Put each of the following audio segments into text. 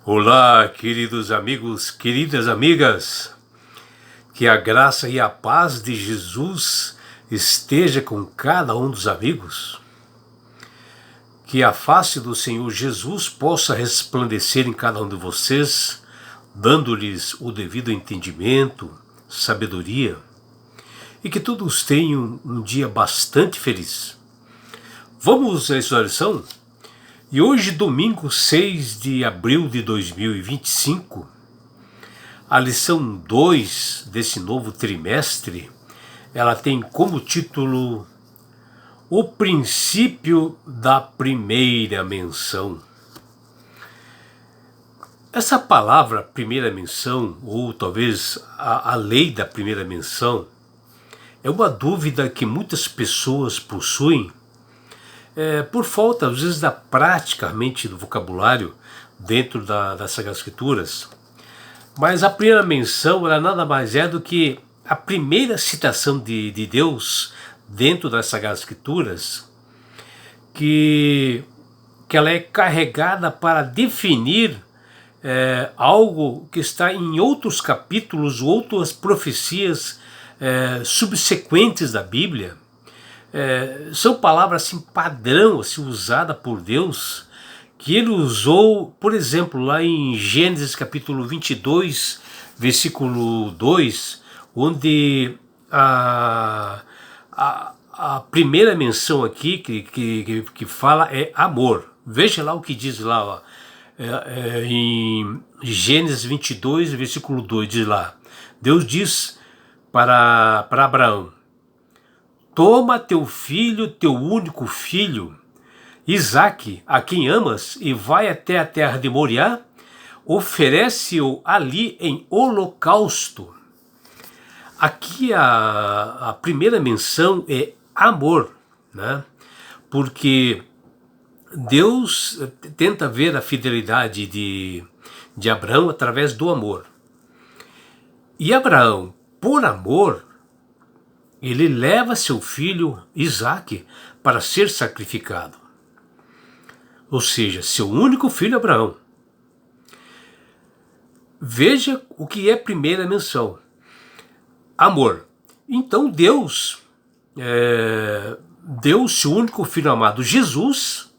Olá, queridos amigos, queridas amigas, que a graça e a paz de Jesus esteja com cada um dos amigos, que a face do Senhor Jesus possa resplandecer em cada um de vocês, dando-lhes o devido entendimento, sabedoria, e que todos tenham um dia bastante feliz. Vamos à sua lição? E hoje, domingo 6 de abril de 2025, a lição 2 desse novo trimestre, ela tem como título O Princípio da Primeira Menção. Essa palavra primeira menção, ou talvez a lei da primeira menção, é uma dúvida que muitas pessoas possuem por falta, às vezes, da prática mente do vocabulário dentro das Sagradas Escrituras. Mas a primeira menção, ela nada mais é do que a primeira citação de Deus dentro das Sagradas Escrituras, que ela é carregada para definir algo que está em outros capítulos, outras profecias subsequentes da Bíblia. São palavras assim, padrão, assim, usada por Deus, que ele usou, por exemplo, lá em Gênesis capítulo 22, versículo 2, onde a primeira menção aqui que fala é amor. Veja lá o que diz lá, ó, em Gênesis 22, versículo 2, diz lá, Deus diz para Abraão: toma teu filho, teu único filho, Isaque, a quem amas, e vai até a terra de Moriá, oferece-o ali em holocausto. Aqui a primeira menção é amor, né? Porque Deus tenta ver a fidelidade de Abraão através do amor. E Abraão, por amor, ele leva seu filho Isaque para ser sacrificado. Ou seja, seu único filho Abraão. Veja o que é primeira menção. Amor. Então Deus deu seu único filho amado Jesus,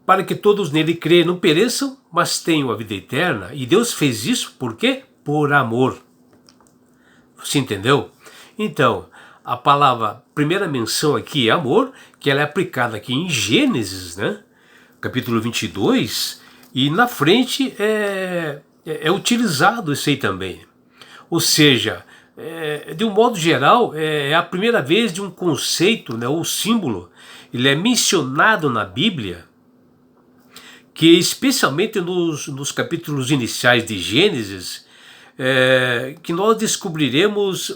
para que todos nele creiam, não pereçam, mas tenham a vida eterna. E Deus fez isso por quê? Por amor. Você entendeu? Então, a palavra primeira menção aqui é amor, que ela é aplicada aqui em Gênesis, né? Capítulo 22, e na frente é utilizado isso aí também. Ou seja, de um modo geral, é a primeira vez de um conceito, né, ou símbolo, ele é mencionado na Bíblia, que especialmente nos capítulos iniciais de Gênesis, que nós descobriremos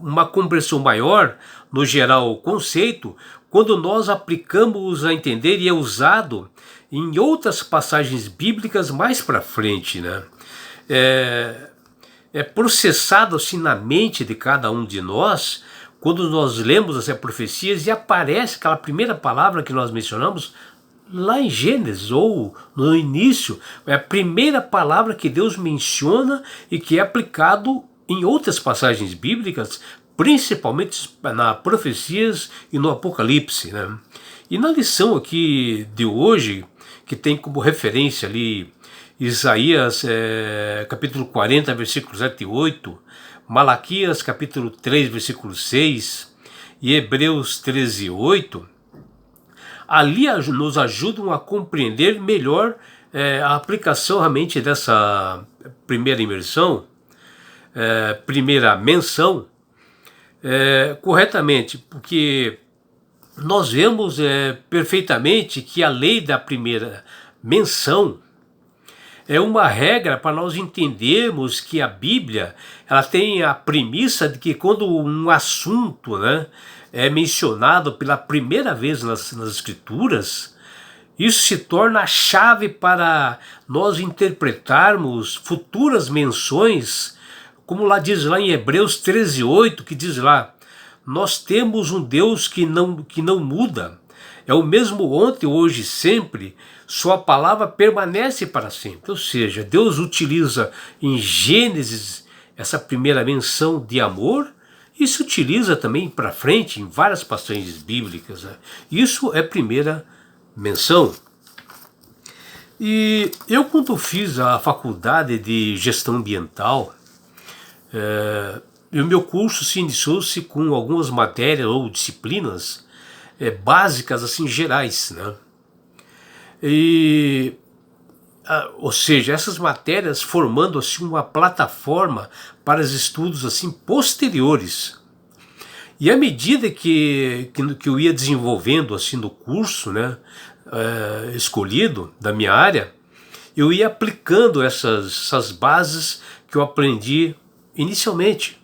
uma compreensão maior no geral conceito quando nós aplicamos a entender, e é usado em outras passagens bíblicas mais para frente, né? É processado assim na mente de cada um de nós quando nós lemos essas profecias e aparece aquela primeira palavra que nós mencionamos lá em Gênesis, ou no início, é a primeira palavra que Deus menciona e que é aplicado em outras passagens bíblicas, principalmente nas profecias e no Apocalipse, né? E na lição aqui de hoje, que tem como referência ali Isaías capítulo 40, versículos 7 e 8, Malaquias capítulo 3, versículo 6 e Hebreus 13, 8, ali nos ajudam a compreender melhor a aplicação realmente dessa primeira imersão, primeira menção, corretamente, porque nós vemos perfeitamente que a lei da primeira menção é uma regra para nós entendermos que a Bíblia ela tem a premissa de que quando um assunto, né, é mencionado pela primeira vez nas Escrituras, isso se torna a chave para nós interpretarmos futuras menções, como lá diz lá em Hebreus 13, 8, que diz lá: nós temos um Deus que não muda, é o mesmo ontem, hoje e sempre, sua palavra permanece para sempre. Ou seja, Deus utiliza em Gênesis essa primeira menção de amor e se utiliza também para frente em várias passagens bíblicas, né? Isso é primeira menção. E eu, quando fiz a faculdade de gestão ambiental, o meu curso se iniciou-se com algumas matérias ou disciplinas básicas, assim, gerais, né? Ou seja, essas matérias formando assim uma plataforma para os estudos assim posteriores. E à medida que eu ia desenvolvendo assim no curso, né, escolhido da minha área, eu ia aplicando essas bases que eu aprendi inicialmente.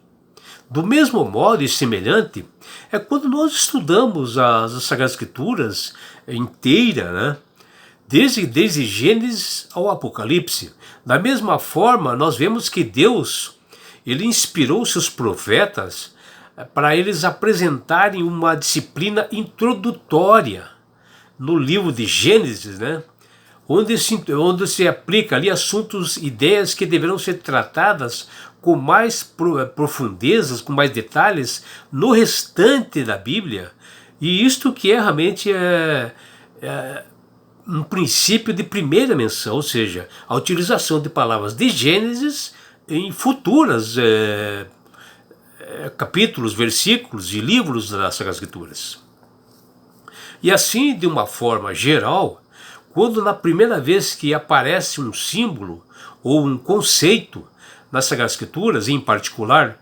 Do mesmo modo e semelhante é quando nós estudamos as Sagradas Escrituras inteira, né? Desde Gênesis ao Apocalipse. Da mesma forma, nós vemos que Deus, ele inspirou seus profetas para eles apresentarem uma disciplina introdutória no livro de Gênesis, né? Onde se aplica ali assuntos, ideias que deverão ser tratadas com mais profundezas, com mais detalhes no restante da Bíblia. E isto que realmente um princípio de primeira menção, ou seja, a utilização de palavras de Gênesis em futuras capítulos, versículos e livros das Sagradas Escrituras. E assim, de uma forma geral, quando na primeira vez que aparece um símbolo ou um conceito nas Sagradas Escrituras, em particular,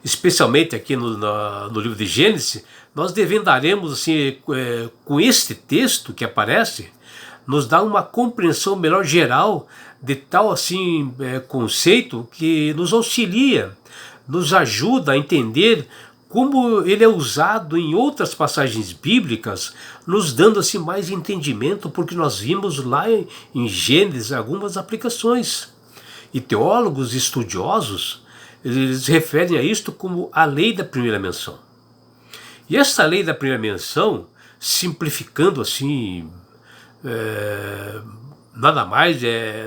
especialmente aqui no livro de Gênesis, nós desvendaremos assim, com este texto que aparece, nos dá uma compreensão melhor geral de tal assim conceito que nos auxilia, nos ajuda a entender como ele é usado em outras passagens bíblicas, nos dando assim mais entendimento, porque nós vimos lá em Gênesis algumas aplicações. E teólogos estudiosos, eles referem a isto como a lei da primeira menção. E essa lei da primeira menção, simplificando assim, nada mais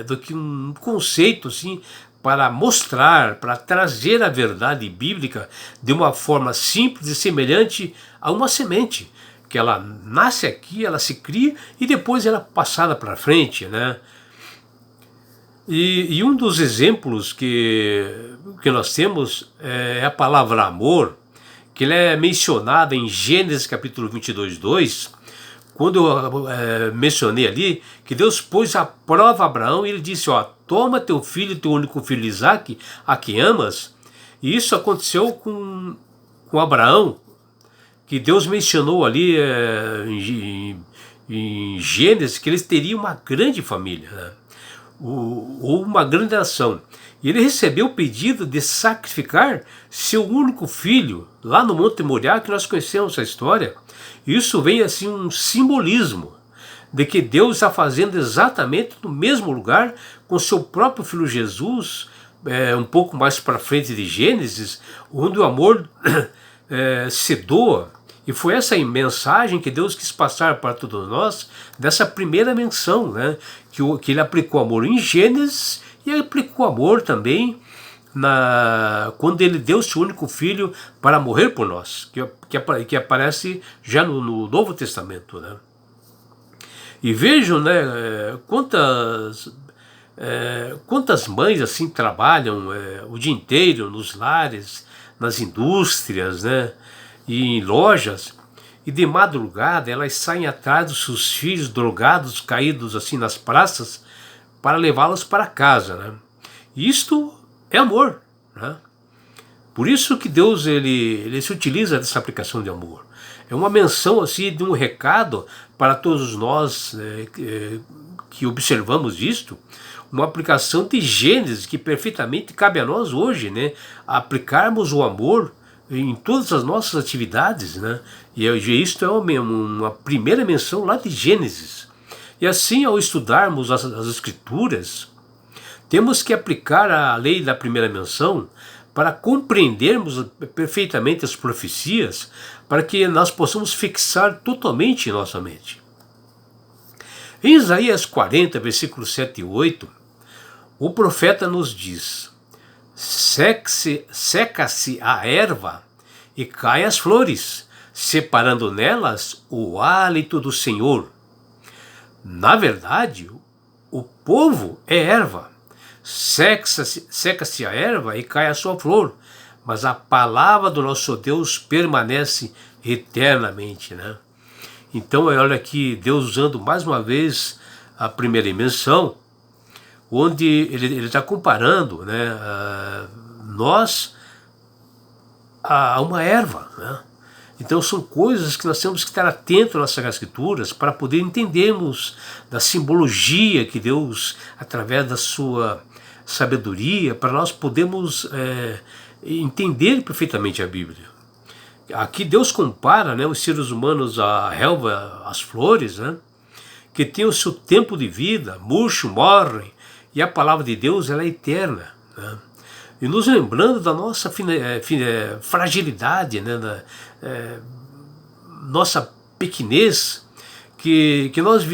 do que um conceito assim, para mostrar, para trazer a verdade bíblica de uma forma simples e semelhante a uma semente, que ela nasce aqui, ela se cria e depois ela é passada para frente, né? E um dos exemplos que nós temos é a palavra amor, que ela é mencionada em Gênesis capítulo 22:2, quando eu mencionei ali que Deus pôs à prova Abraão e ele disse, ó, toma teu filho, teu único filho Isaque, a quem amas. E isso aconteceu com Abraão, que Deus mencionou ali em Gênesis que eles teriam uma grande família, né? Ou uma grande nação. E ele recebeu o pedido de sacrificar seu único filho lá no Monte Moriá, que nós conhecemos essa história. Isso vem assim um simbolismo de que Deus está fazendo exatamente no mesmo lugar com seu próprio filho Jesus, um pouco mais para frente de Gênesis, onde o amor se doa. E foi essa mensagem que Deus quis passar para todos nós, dessa primeira menção, né? Que ele aplicou amor em Gênesis e aplicou amor também quando ele deu seu único filho para morrer por nós, que aparece já no Novo Testamento, né? E vejam, né, quantas mães assim trabalham o dia inteiro nos lares, nas indústrias, né, e em lojas, e de madrugada elas saem atrás dos seus filhos drogados, caídos assim nas praças, para levá-los para casa, né? Isto é amor, né? Por isso que Deus ele se utiliza dessa aplicação de amor. É uma menção assim de um recado para todos nós que observamos isto, uma aplicação de Gênesis que perfeitamente cabe a nós hoje, né? Aplicarmos o amor em todas as nossas atividades, né? E isto é uma primeira menção lá de Gênesis. E assim, ao estudarmos as Escrituras, temos que aplicar a lei da primeira menção para compreendermos perfeitamente as profecias, para que nós possamos fixar totalmente em nossa mente. Em Isaías 40, versículos 7 e 8, o profeta nos diz: seca-se a erva e cai as flores, separando nelas o hálito do Senhor. Na verdade, o povo é erva. Seca-se a erva e cai a sua flor, mas a palavra do nosso Deus permanece eternamente, né? Então, olha aqui, Deus usando mais uma vez a primeira menção, onde ele está comparando, né, nós a uma erva, né? Então são coisas que nós temos que estar atentos nas Sagradas Escrituras para poder entendermos da simbologia que Deus, através da sua sabedoria, para nós podermos entender perfeitamente a Bíblia. Aqui Deus compara, né, os seres humanos à relva, às flores, né, que tem o seu tempo de vida, murcham, morrem, e a palavra de Deus ela é eterna, né? E nos lembrando da nossa fragilidade, né, da nossa pequenez, que nós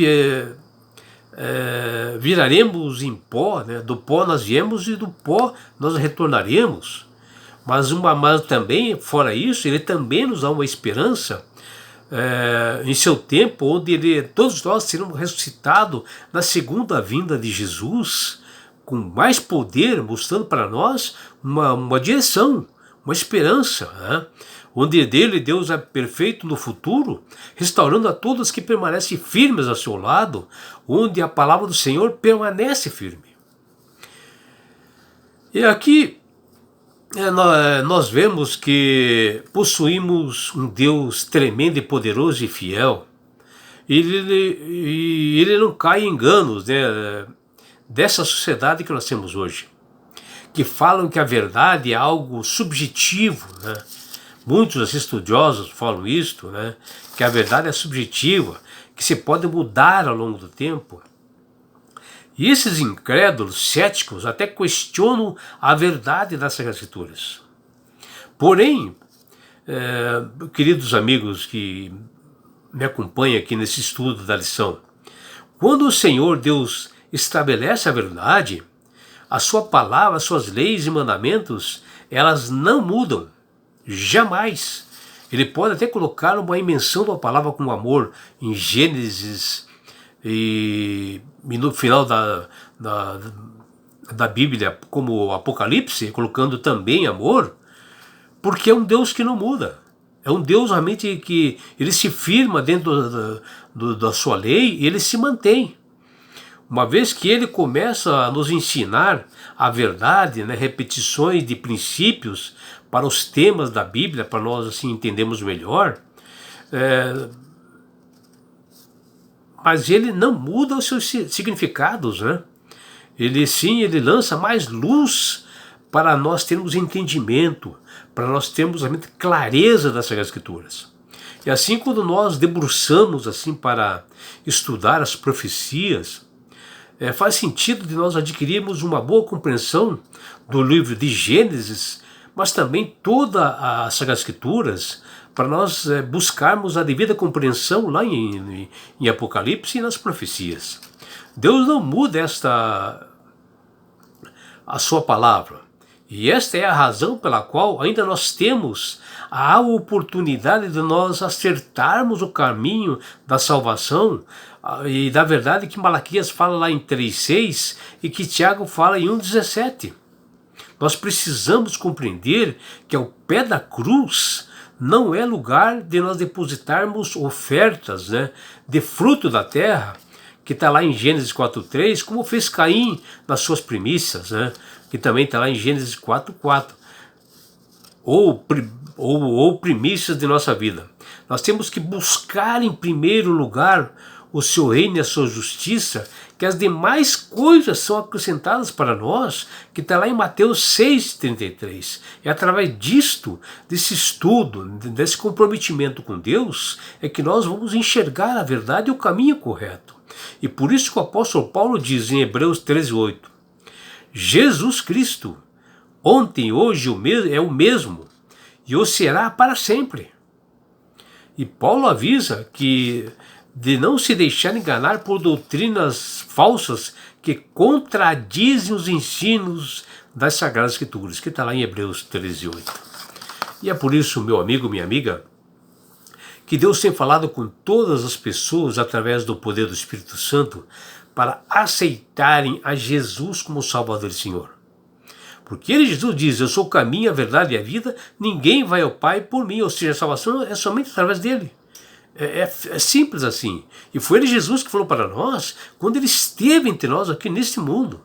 viraremos em pó, né? Do pó nós viemos e do pó nós retornaremos. Mas também, fora isso, ele também nos dá uma esperança em seu tempo, onde todos nós seremos ressuscitados na segunda vinda de Jesus, com mais poder, mostrando para nós uma direção, uma esperança, né? Onde Deus é perfeito no futuro, restaurando a todos que permanecem firmes ao seu lado, onde a palavra do Senhor permanece firme. E aqui nós vemos que possuímos um Deus tremendo e poderoso e fiel. Ele não cai em enganos, né, dessa sociedade que nós temos hoje, que falam que a verdade é algo subjetivo, né? Muitos estudiosos falam isto, né, que a verdade é subjetiva, que se pode mudar ao longo do tempo. E esses incrédulos, céticos, até questionam a verdade das Sagradas Escrituras. Porém, queridos amigos que me acompanham aqui nesse estudo da lição, quando o Senhor Deus estabelece a verdade, a sua palavra, as suas leis e mandamentos, elas não mudam, jamais. Ele pode até colocar uma emensão da palavra com amor em Gênesis e no final da Bíblia, como Apocalipse, colocando também amor, porque é um Deus que não muda. É um Deus realmente que ele se firma dentro da sua lei e ele se mantém. Uma vez que ele começa a nos ensinar a verdade, né, repetições de princípios para os temas da Bíblia, para nós assim entendermos melhor, mas ele não muda os seus significados, né? Ele lança mais luz para nós termos entendimento, para nós termos realmente clareza das Sagradas Escrituras. E assim, quando nós debruçamos assim para estudar as profecias, faz sentido de nós adquirirmos uma boa compreensão do livro de Gênesis, mas também toda as Sagradas Escrituras, para nós buscarmos a devida compreensão lá em Apocalipse e nas profecias. Deus não muda a sua palavra. E esta é a razão pela qual ainda nós temos a oportunidade de nós acertarmos o caminho da salvação e da verdade que Malaquias fala lá em 3,6 e que Tiago fala em 1,17. Nós precisamos compreender que ao pé da cruz não é lugar de nós depositarmos ofertas, né, de fruto da terra, que está lá em Gênesis 4,3, como fez Caim nas suas primícias, né, que também está lá em Gênesis 4,4, ou primícias de nossa vida. Nós temos que buscar em primeiro lugar o seu reino e a sua justiça, que as demais coisas são acrescentadas para nós, que está lá em Mateus 6,33. É através desse estudo, desse comprometimento com Deus, é que nós vamos enxergar a verdade e o caminho correto. E por isso que o apóstolo Paulo diz em Hebreus 13,8, Jesus Cristo, ontem, hoje é o mesmo, e o será para sempre. E Paulo avisa que de não se deixar enganar por doutrinas falsas que contradizem os ensinos das Sagradas Escrituras, que está lá em Hebreus 13:8. E é por isso, meu amigo, minha amiga, que Deus tem falado com todas as pessoas através do poder do Espírito Santo para aceitarem a Jesus como Salvador e Senhor. Porque ele, Jesus, diz: eu sou o caminho, a verdade e a vida, ninguém vai ao Pai por mim, ou seja, a salvação é somente através dele. É simples assim. E foi ele, Jesus, que falou para nós quando ele esteve entre nós aqui neste mundo.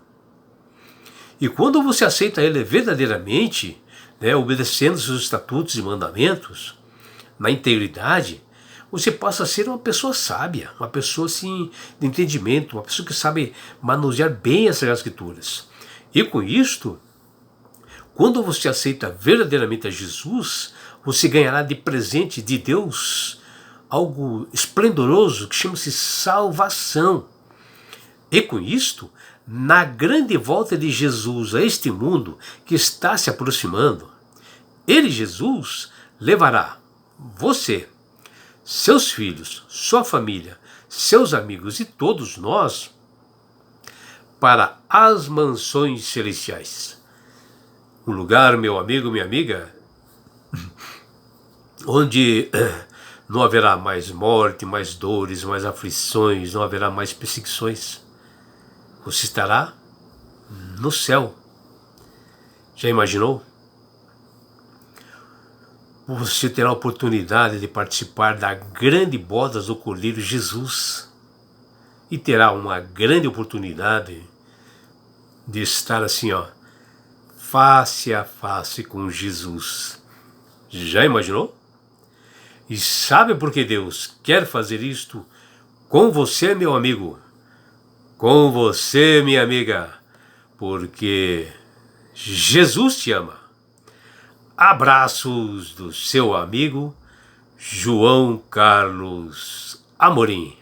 E quando você aceita ele verdadeiramente, né, obedecendo os seus estatutos e mandamentos, na integridade, você passa a ser uma pessoa sábia, uma pessoa assim, de entendimento, uma pessoa que sabe manusear bem as Sagradas Escrituras. E com isto, quando você aceita verdadeiramente a Jesus, você ganhará de presente de Deus algo esplendoroso que chama-se salvação. E com isto, na grande volta de Jesus a este mundo que está se aproximando, ele, Jesus, levará você, seus filhos, sua família, seus amigos e todos nós para as mansões celestiais. Um lugar, meu amigo, minha amiga, onde não haverá mais morte, mais dores, mais aflições, não haverá mais perseguições. Você estará no céu. Já imaginou? Você terá a oportunidade de participar da grande boda do Cordeiro Jesus. E terá uma grande oportunidade de estar assim, face a face com Jesus. Já imaginou? E sabe por que Deus quer fazer isto com você, meu amigo? Com você, minha amiga? Porque Jesus te ama. Abraços do seu amigo João Carlos Amorim.